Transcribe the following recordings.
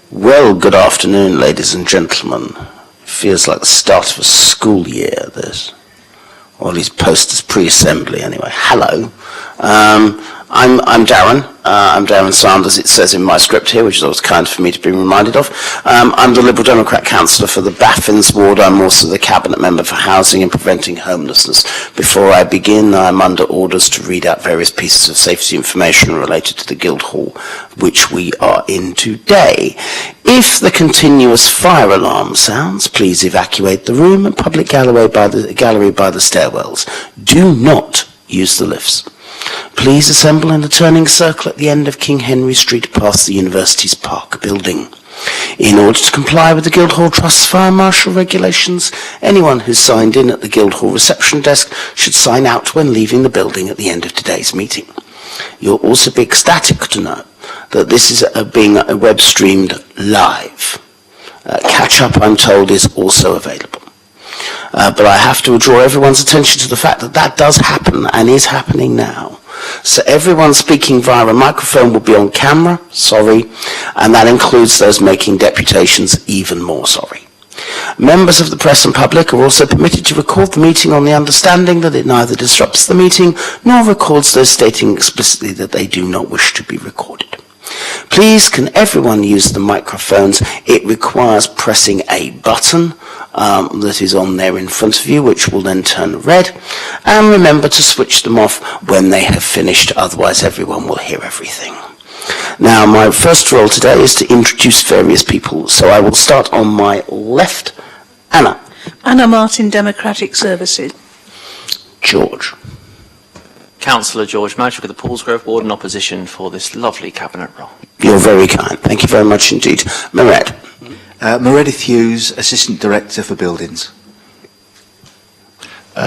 Well, good afternoon, ladies and gentlemen. Feels like the start of a school year, this. Or at least posters pre-assembly, anyway. Hello. I'm Darren. I'm Darren Sanders, it says in my script here, which is always kind for me to be reminded of. I'm the Liberal Democrat councillor for the Baffins ward. I'm also the Cabinet Member for Housing and Preventing Homelessness. Before I begin, I'm under orders to read out various pieces of safety information related to the Guildhall, which we are in today. If the continuous fire alarm sounds, please evacuate the room and public gallery by the stairwells. Do not use the lifts. Please assemble in a turning circle at the end of King Henry Street past the University's Park building. In order to comply with the Guildhall Trust's fire marshal regulations, anyone who's signed in at the Guildhall reception desk should sign out when leaving the building at the end of today's meeting. You'll also be ecstatic to know that this is being web streamed live. Catch-up, I'm told, is also available. But I have to draw everyone's attention to the fact that that does happen and is happening now. So everyone speaking via a microphone will be on camera, sorry, and that includes those making deputations, even more sorry. Members of the press and public are also permitted to record the meeting on the understanding that it neither disrupts the meeting nor records those stating explicitly that they do not wish to be recorded. Please, can everyone use the microphones? It requires pressing a button that is on there in front of you, which will then turn red. And remember to switch them off when they have finished, otherwise everyone will hear everything. Now, my first role today is to introduce various people, so I will start on my left. Anna. Anna Martin, Democratic Services. George. Councillor George Madge with the Paulsgrove Ward in opposition for this lovely cabinet role. You're very kind. Thank you very much indeed. Meredith. Meredith Hughes, Assistant Director for Buildings.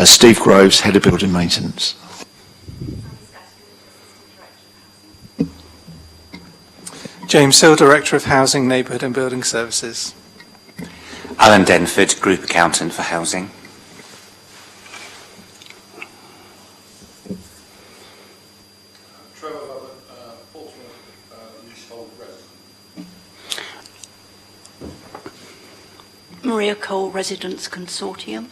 Steve Groves, Head of Building Maintenance. James Hill, Director of Housing, Neighbourhood and Building Services. Alan Denford, Group Accountant for Housing. Maria Cole, Residents Consortium.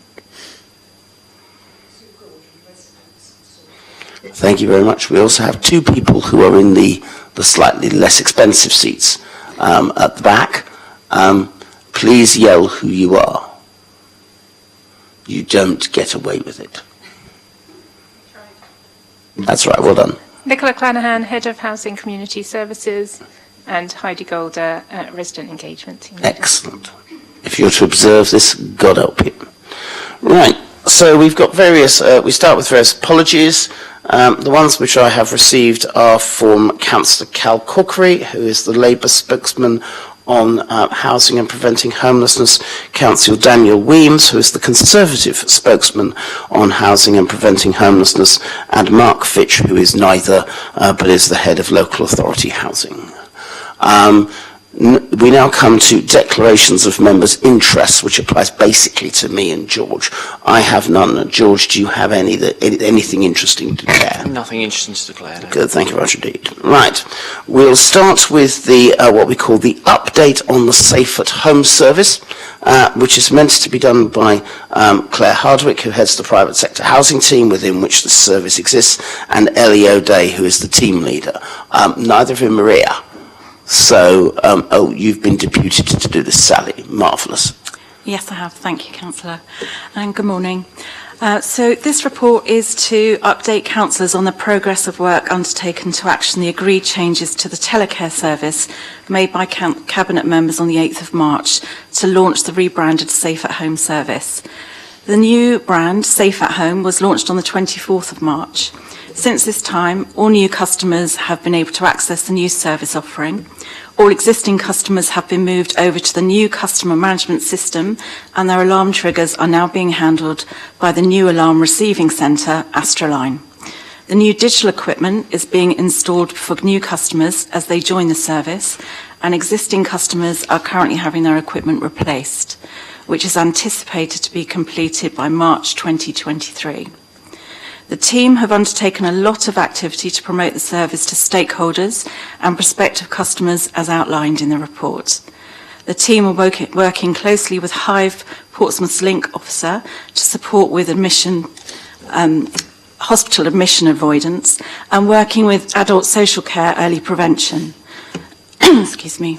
Thank you very much. We also have two people who are in the slightly less expensive seats at the back. Please yell who you are. You don't get away with it. That's right, well done. Nicola Clanahan, Head of Housing Community Services, and Heidi Golder, Resident Engagement Team. Excellent. If you're to observe this, God help you. Right, so we've got various, we start with various apologies. The ones which I have received are from Councillor Cal Corkery, who is the Labour spokesman on Housing and Preventing Homelessness, Councillor Daniel Weems, who is the Conservative spokesman on Housing and Preventing Homelessness, and Mark Fitch, who is neither, but is the Head of Local Authority Housing. We now come to declarations of members' interests, which applies basically to me and George. I have none. George, do you have anything interesting to declare? Nothing interesting to declare. No. Good, thank you very much indeed. Right, we'll start with the what we call the update on the Safe at Home service, which is meant to be done by Claire Hardwick, who heads the private sector housing team within which the service exists, and Ellie O'Day, who is the team leader. Neither of them are here. So, you've been deputed to do this, Sally. Marvellous. Yes, I have. Thank you, Councillor. And good morning. So this report is to update councillors on the progress of work undertaken to action the agreed changes to the telecare service made by Cabinet members on the 8th of March to launch the rebranded Safe at Home service. The new brand, Safe at Home, was launched on the 24th of March. Since this time, all new customers have been able to access the new service offering. All existing customers have been moved over to the new customer management system, and their alarm triggers are now being handled by the new alarm receiving centre, Astroline. The new digital equipment is being installed for new customers as they join the service, and existing customers are currently having their equipment replaced, which is anticipated to be completed by March 2023. The team have undertaken a lot of activity to promote the service to stakeholders and prospective customers as outlined in the report. The team are working closely with Hive Portsmouth's link officer to support with hospital admission avoidance and working with adult social care early prevention. Excuse me.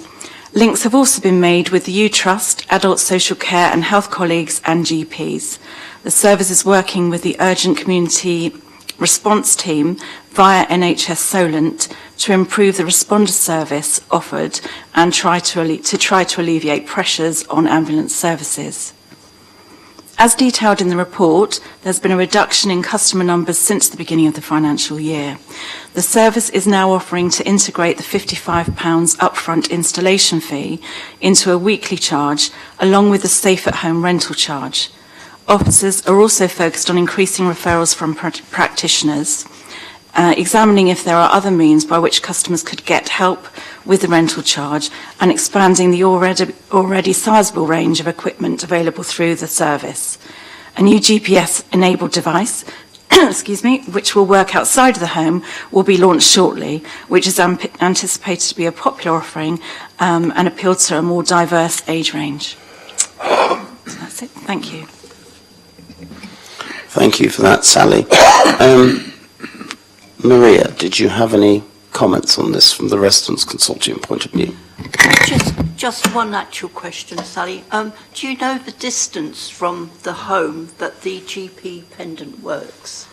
Links have also been made with the U-Trust, adult social care and health colleagues and GPs. The service is working with the urgent community response team via NHS Solent to improve the responder service offered and try to alleviate pressures on ambulance services. As detailed in the report, there's been a reduction in customer numbers since the beginning of the financial year. The service is now offering to integrate the £55 upfront installation fee into a weekly charge, along with the safe-at-home rental charge. Officers are also focused on increasing referrals from practitioners, examining if there are other means by which customers could get help with the rental charge, and expanding the already sizable range of equipment available through the service. A new GPS-enabled device, excuse me, which will work outside of the home, will be launched shortly, which is anticipated to be a popular offering and appeal to a more diverse age range. That's it. Thank you. Thank you for that, Sally. Maria, did you have any comments on this from the Residents' Consortium point of view? Just one actual question, Sally. Do you know the distance from the home that the GP pendant works?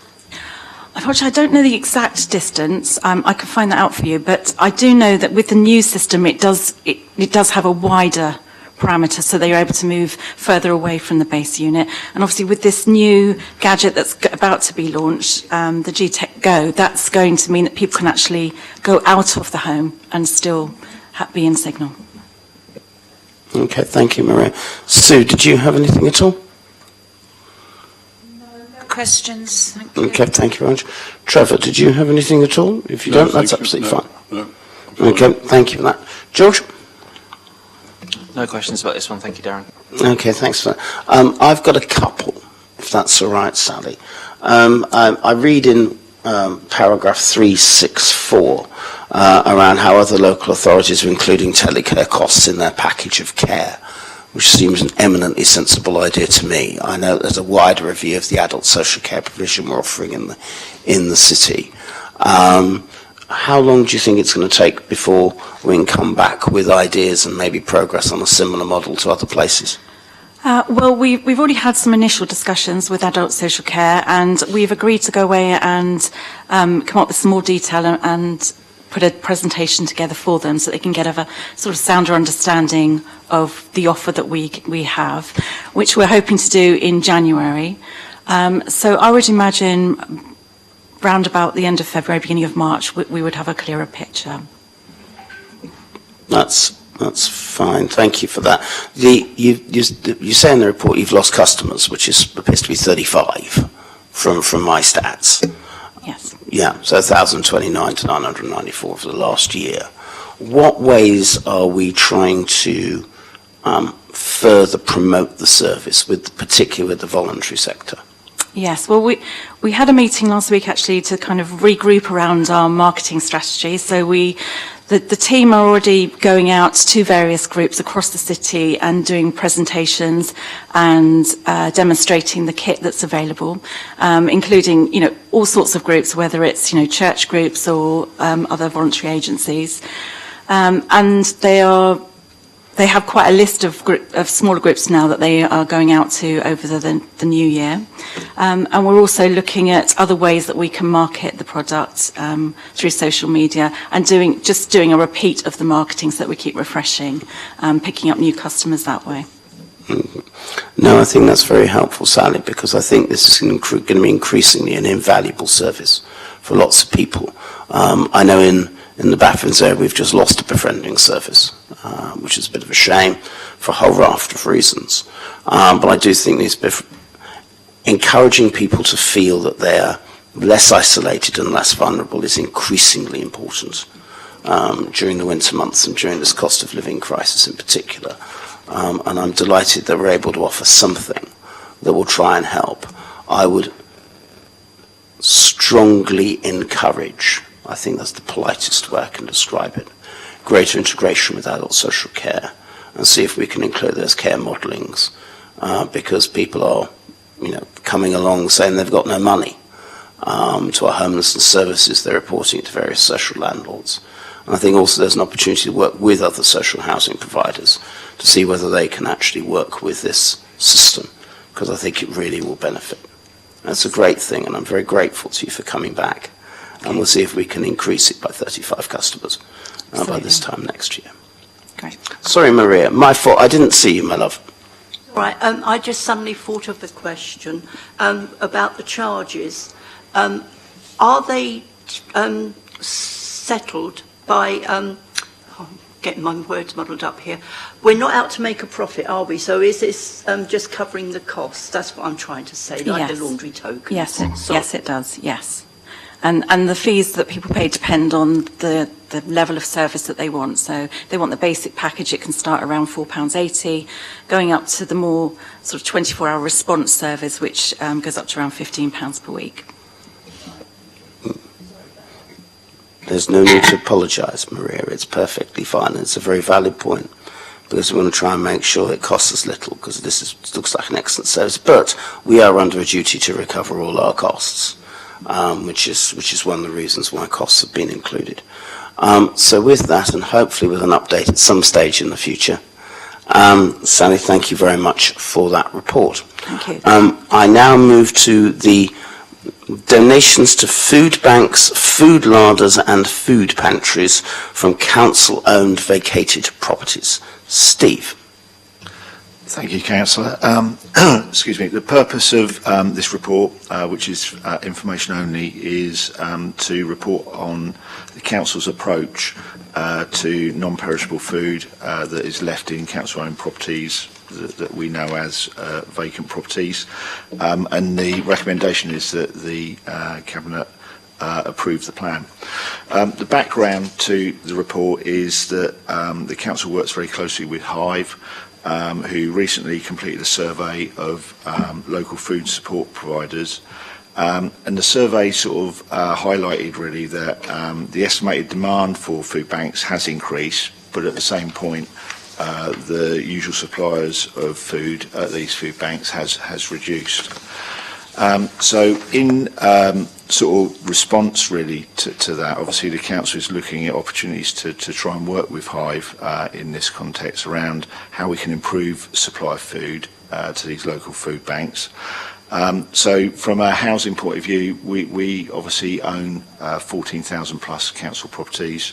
Unfortunately, I don't know the exact distance. I can find that out for you, but I do know that with the new system, it does have a wider parameter, so they're able to move further away from the base unit. And obviously with this new gadget that's about to be launched, the GTEC Go, that's going to mean that people can actually go out of the home and still be in signal. Okay, thank you, Maria. Sue, did you have anything at all? No questions, thank you. Okay, thank you very much. Trevor, did you have anything at all? If you don't, that's absolutely fine. No. Okay, thank you for that. George? No questions about this one, thank you, Darren. Okay, thanks for that. I've got a couple, if that's all right, Sally. I read in paragraph 364 around how other local authorities are including telecare costs in their package of care, which seems an eminently sensible idea to me. I know there's a wider review of the adult social care provision we're offering in the city. How long do you think it's going to take before we can come back with ideas and maybe progress on a similar model to other places? Well, we've already had some initial discussions with adult social care, and we've agreed to go away and come up with some more detail and put a presentation together for them so they can get a sort of sounder understanding of the offer that we have, which we're hoping to do in January. So I would imagine round about the end of February, beginning of March, we would have a clearer picture. That's fine. Thank you for that. You say in the report you've lost customers, which appears to be 35 from my stats. Yes. Yeah, so 1,029 to 994 for the last year. What ways are we trying to further promote the service, particularly with the voluntary sector? Yes, well, we had a meeting last week actually to kind of regroup around our marketing strategy. So the team are already going out to various groups across the city and doing presentations and demonstrating the kit that's available, including, all sorts of groups, whether it's, church groups or other voluntary agencies. And they have quite a list of smaller groups now that they are going out to over the new year. And we're also looking at other ways that we can market the product through social media and doing a repeat of the marketing so that we keep refreshing, picking up new customers that way. Mm-hmm. No, I think that's very helpful, Sally, because I think this is going to be increasingly an invaluable service for lots of people. I know in the Baffins area we've just lost a befriending service, which is a bit of a shame for a whole raft of reasons. But I do think encouraging people to feel that they're less isolated and less vulnerable is increasingly important during the winter months and during this cost of living crisis in particular. And I'm delighted that we're able to offer something that will try and help. I would strongly encourage, I think that's the politest way I can describe it, greater integration with adult social care and see if we can include those care modellings, because people are, coming along saying they've got no money. To our homelessness services, they're reporting it to various social landlords. And I think also there's an opportunity to work with other social housing providers to see whether they can actually work with this system, because I think it really will benefit. That's a great thing, and I'm very grateful to you for coming back. And we'll see if we can increase it by 35 customers by this time next year. Great. Sorry, Maria, my fault. I didn't see you, my love. Right, I just suddenly thought of the question about the charges. Are they settled by, I'm getting my words muddled up here, we're not out to make a profit, are we? So is this just covering the costs? That's what I'm trying to say, like the laundry tokens. Yes, it does, yes. And the fees that people pay depend on the level of service that they want. So they want the basic package, it can start around £4.80, going up to the more sort of 24-hour response service, which goes up to around £15 per week. There's no need to apologise, Maria. It's perfectly fine. It's a very valid point, because we want to try and make sure it costs us little, because looks like an excellent service. But we are under a duty to recover all our costs, which is one of the reasons why costs have been included. So with that, and hopefully with an update at some stage in the future, Sally, thank you very much for that report. Thank you. I now move to the donations to food banks, food larders and food pantries from council-owned vacated properties. Steve. Thank you, Councillor. Excuse me. The purpose of this report, which is information only, is to report on the Council's approach to non-perishable food that is left in council-owned properties that we know as vacant properties. And the recommendation is that the Cabinet approve the plan. The background to the report is that the Council works very closely with Hive, who recently completed a survey of local food support providers. And the survey sort of highlighted really that the estimated demand for food banks has increased, but at the same point the usual suppliers of food at these food banks has reduced. So in sort of response really to that, obviously the Council is looking at opportunities to try and work with Hive in this context around how we can improve supply of food to these local food banks. So from a housing point of view, we obviously own 14,000 plus council properties,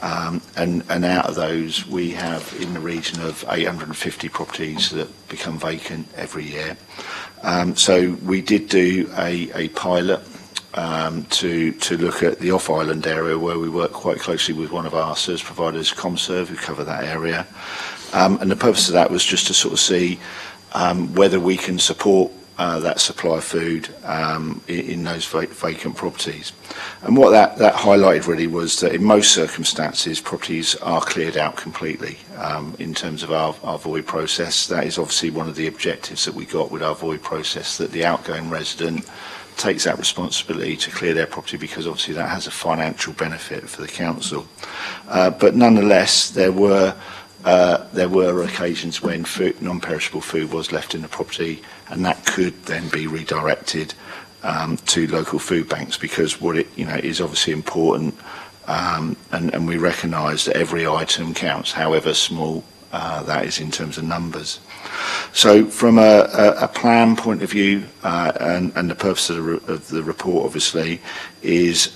and out of those we have in the region of 850 properties that become vacant every year. So we did do a pilot to look at the off-island area, where we work quite closely with one of our service providers, ComServe, who cover that area. And the purpose of that was just to sort of see whether we can support that supply of food in those vacant properties. And what that highlighted really was that in most circumstances properties are cleared out completely in terms of our void process. That is obviously one of the objectives that we got with our void process, that the outgoing resident takes that responsibility to clear their property, because obviously that has a financial benefit for the council. But nonetheless, there were occasions when non-perishable food was left in the property, and that could then be redirected to local food banks, because what it is obviously important, and we recognise that every item counts, however small that is in terms of numbers. So from a plan point of view, and the purpose of the report obviously is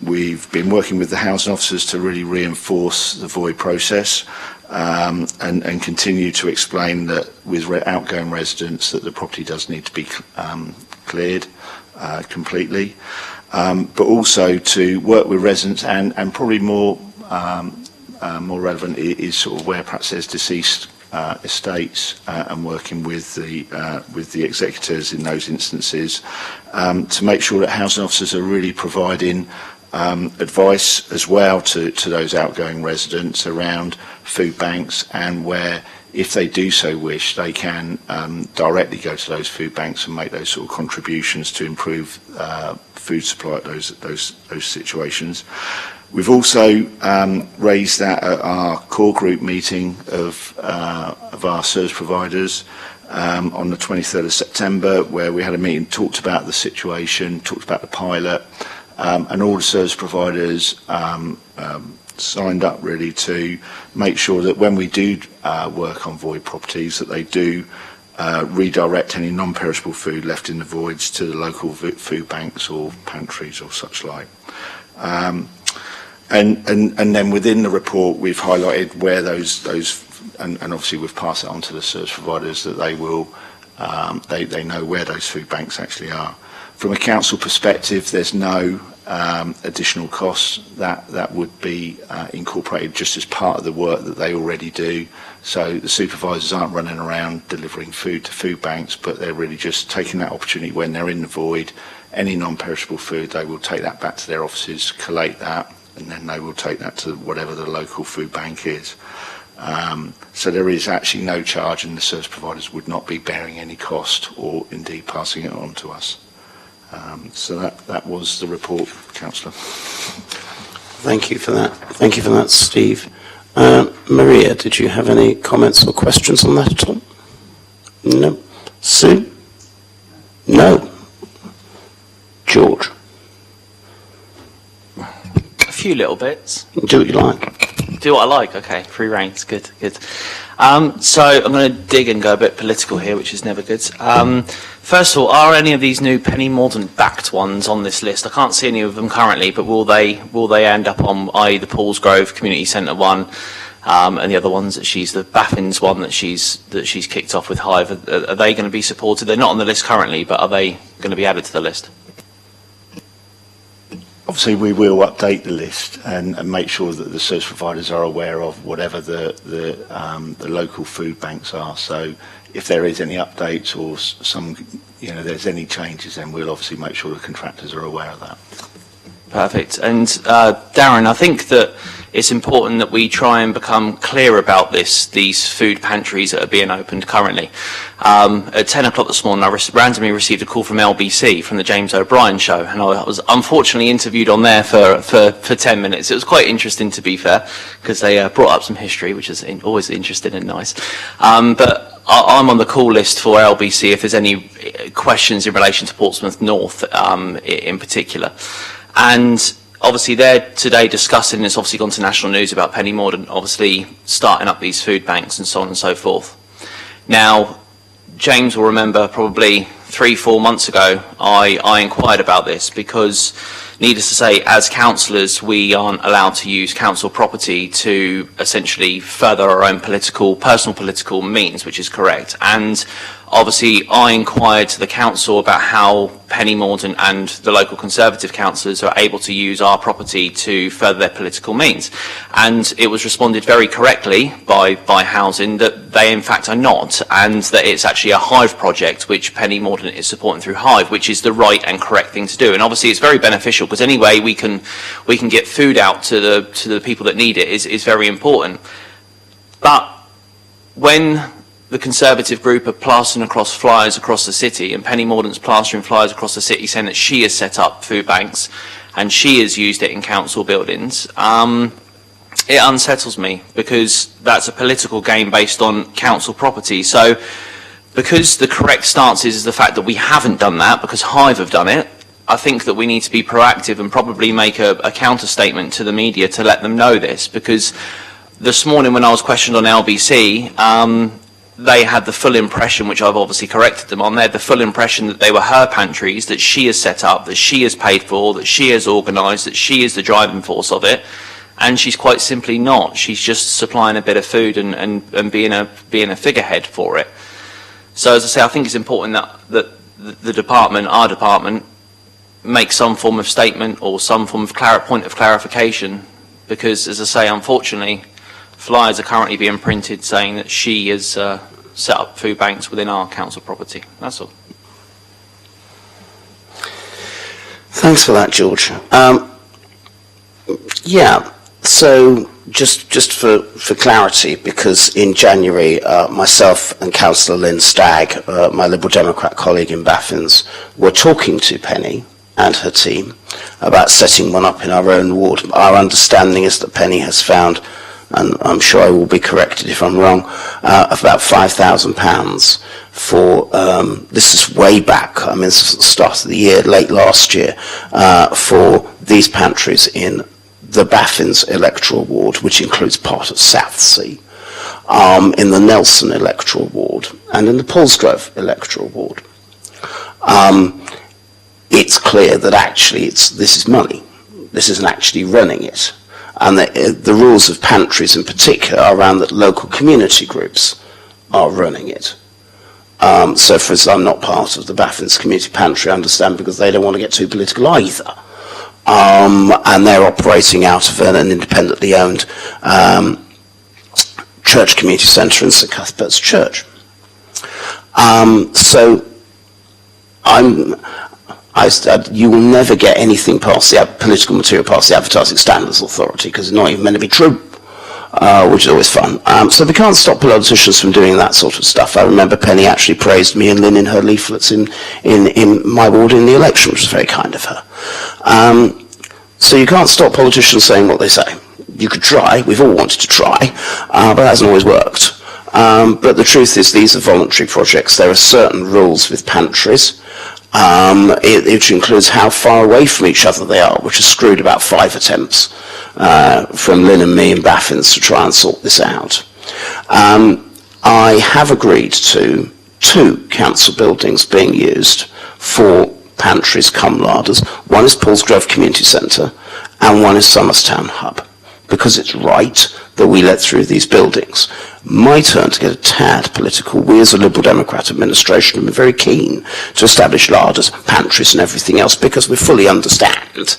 we've been working with the housing officers to really reinforce the void process, and continue to explain that with outgoing residents that the property does need to be cleared completely, but also to work with residents, and probably more relevant is sort of where perhaps there's deceased estates, and working with the executors in those instances to make sure that housing officers are really providing advice as well to those outgoing residents around food banks, and where, if they do so wish, they can directly go to those food banks and make those sort of contributions to improve food supply at those situations. We've also raised that at our core group meeting of our service providers on the 23rd of September, where we had a meeting, talked about the situation, talked about the pilot, and all the service providers signed up really to make sure that when we do work on void properties, that they do redirect any non-perishable food left in the voids to the local food banks or pantries or such like. And then within the report, we've highlighted where those and obviously we've passed it on to the service providers that they will they know where those food banks actually are. From a council perspective, there's no additional costs that would be incorporated just as part of the work that they already do. So the supervisors aren't running around delivering food to food banks, but they're really just taking that opportunity when they're in the void. Any non-perishable food, they will take that back to their offices, collate that, and then they will take that to whatever the local food bank is. So there is actually no charge, and the service providers would not be bearing any cost or indeed passing it on to us. So that was the report, Councillor. Thank you for that. Thank you for that, Steve. Maria, did you have any comments or questions on that at all? No. Sue? No. George? A few little bits. Do what you like. Do what I like. Okay, free reigns. Good, good. So I'm going to dig and go a bit political here, which is never good. First of all, are any of these new Penny Mordaunt-backed ones on this list? I can't see any of them currently, but will they end up on, i.e., the Paulsgrove Community Centre one, and the other ones that the Baffins one that she's kicked off with Hive? Are they going to be supported? They're not on the list currently, but are they going to be added to the list? Obviously, we will update the list and make sure that the service providers are aware of whatever the local food banks are. So if there is any updates or there's any changes, then we'll obviously make sure the contractors are aware of that. Perfect. And Darren, I think that it's important that we try and become clear about these food pantries that are being opened currently. At 10 o'clock this morning, I randomly received a call from LBC, from the James O'Brien show, and I was unfortunately interviewed on there for 10 minutes. It was quite interesting, to be fair, because they brought up some history, which is always interesting and nice. But I'm on the call list for LBC if there's any questions in relation to Portsmouth North in particular. And obviously they're today discussing, it's obviously gone to national news about Penny Mordaunt obviously starting up these food banks and so on and so forth. Now, James will remember probably 3-4 months ago I inquired about this because, needless to say, as councillors we aren't allowed to use council property to essentially further our own personal political means, which is correct. And obviously I inquired to the council about how Penny Mordaunt and the local Conservative councillors are able to use our property to further their political means. And it was responded very correctly by Housing that they in fact are not, and that it's actually a Hive project which Penny Mordaunt is supporting through Hive, which is the right and correct thing to do. And obviously it's very beneficial because any way we can get food out to the people that need it is very important. But when the Conservative group are plastering across flyers across the city, and Penny Mordaunt's plastering flyers across the city saying that she has set up food banks and she has used it in council buildings, it unsettles me because that's a political game based on council property. So because the correct stance is the fact that we haven't done that because Hive have done it, I think that we need to be proactive and probably make a counter statement to the media to let them know this, because this morning when I was questioned on LBC, they had the full impression, which I've obviously corrected them on, they had the full impression that they were her pantries, that she has set up, that she has paid for, that she has organised, that she is the driving force of it, and she's quite simply not. She's just supplying a bit of food and being a figurehead for it. So as I say, I think it's important that the department, our department, make some form of statement or some form of point of clarification, because as I say, unfortunately, flyers are currently being printed saying that she has set up food banks within our council property. That's all. Thanks for that, George. Yeah, so just for clarity, because in January, myself and Councillor Lynn Stagg, my Liberal Democrat colleague in Baffins, were talking to Penny and her team about setting one up in our own ward. Our understanding is that Penny has found, and I'm sure I will be corrected if I'm wrong, of about £5,000 for, this is way back, I mean this was the start of the year, late last year, for these pantries in the Baffins electoral ward, which includes part of Southsea, in the Nelson electoral ward, and in the Paulsgrove electoral ward. It's clear that actually this is money. This isn't actually running it. And the rules of pantries in particular are around that local community groups are running it. So for instance, I'm not part of the Baffins Community Pantry, I understand, because they don't want to get too political either. And they're operating out of an independently owned church community centre in St Cuthbert's Church. So you will never get anything past the political material past the Advertising Standards Authority because it's not even meant to be true, which is always fun. So we can't stop politicians from doing that sort of stuff. I remember Penny actually praised me and Lynn in her leaflets in my ward in the election, which was very kind of her. So you can't stop politicians saying what they say. You could try, we've all wanted to try, but that hasn't always worked. But the truth is these are voluntary projects. There are certain rules with pantries, which includes how far away from each other they are, which has screwed about 5 attempts from Lynn and me and Baffins to try and sort this out. I have agreed to 2 council buildings being used for pantries cum larders. One is Paulsgrove Community Centre and one is Somerstown Hub, because it's right that we let through these buildings. My turn to get a tad political. We as a Liberal Democrat administration have been very keen to establish larders, pantries and everything else because we fully understand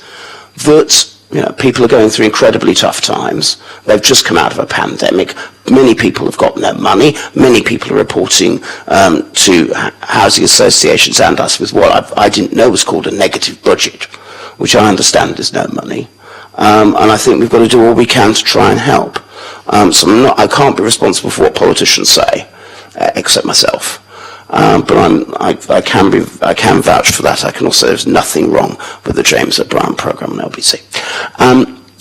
that people are going through incredibly tough times. They've just come out of a pandemic. Many people have got no money. Many people are reporting to housing associations and us with what I didn't know was called a negative budget, which I understand is no money. And I think we've got to do all we can to try and help. So I can't be responsible for what politicians say, except myself. But I can vouch for that. I can also say there's nothing wrong with the James O'Brien programme on LBC.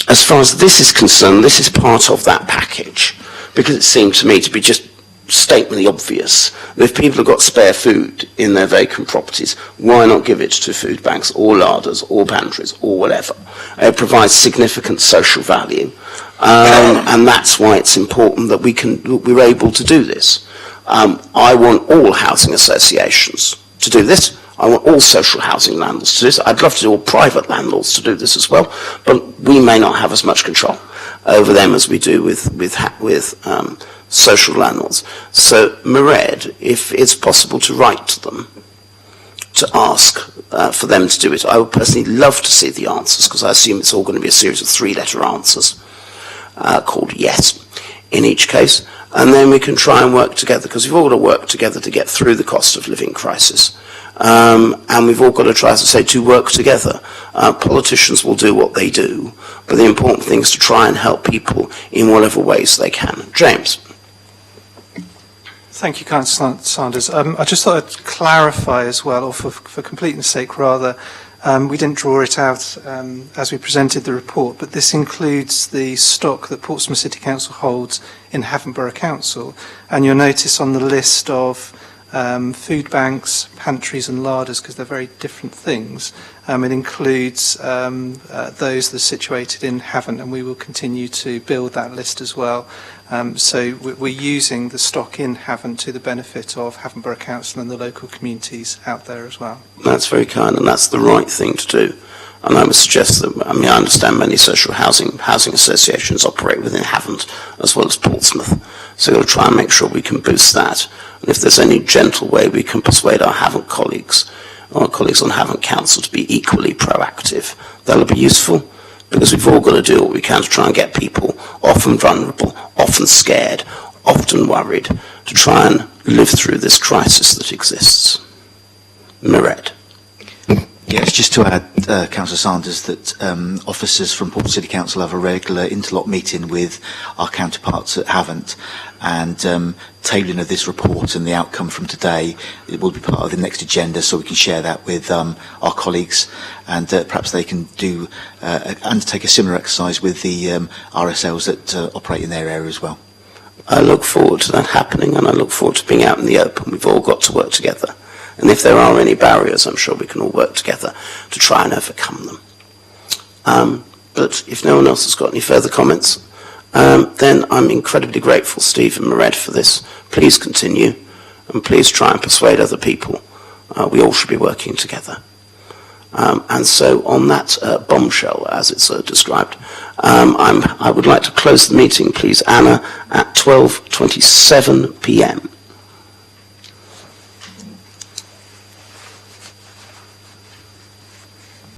As far as this is concerned, this is part of that package, because it seemed to me to be just statement obvious that if people have got spare food in their vacant properties, why not give it to food banks or larders or pantries or whatever? It provides significant social value, and that's why it's important that we're able to do this. I want all housing associations to do this. I want all social housing landlords to do this. I'd love to do all private landlords to do this as well, but we may not have as much control over them as we do with social landlords. So, Mered, if it's possible to write to them, to ask for them to do it, I would personally love to see the answers, because I assume it's all going to be a series of 3-letter answers called yes in each case, and then we can try and work together, because we've all got to work together to get through the cost of living crisis. And we've all got to try, as I say, to work together. Politicians will do what they do, but the important thing is to try and help people in whatever ways they can. James. Thank you, Councillor Sanders. I just thought I'd clarify as well, or for completeness sake rather, we didn't draw it out as we presented the report, but this includes the stock that Portsmouth City Council holds in Havant Borough Council, and you'll notice on the list of food banks, pantries and larders, because they're very different things. It includes those that are situated in Havant, and we will continue to build that list as well. So we're using the stock in Havant to the benefit of Havant Borough Council and the local communities out there as well. That's very kind, and that's the right thing to do. And I would suggest that, I understand many social housing associations operate within Havant as well as Portsmouth. So we'll try and make sure we can boost that. And if there's any gentle way we can persuade our Havant colleagues, or our colleagues on Havant Council, to be equally proactive, that'll be useful, because we've all got to do what we can to try and get people, often vulnerable, often scared, often worried, to try and live through this crisis that exists. Mered. Yes, just to add, Councillor Sanders, that officers from Port City Council have a regular interlock meeting with our counterparts that haven't, and tabling of this report and the outcome from today, it will be part of the next agenda, so we can share that with our colleagues, and perhaps they can undertake a similar exercise with the RSLs that operate in their area as well. I look forward to that happening, and I look forward to being out in the open. We've all got to work together. And if there are any barriers, I'm sure we can all work together to try and overcome them. But if no one else has got any further comments, then I'm incredibly grateful, Steve and Moret, for this. Please continue, and please try and persuade other people. We all should be working together. And so on that bombshell, as it's described, I would like to close the meeting, please, Anna, at 12:27 p.m.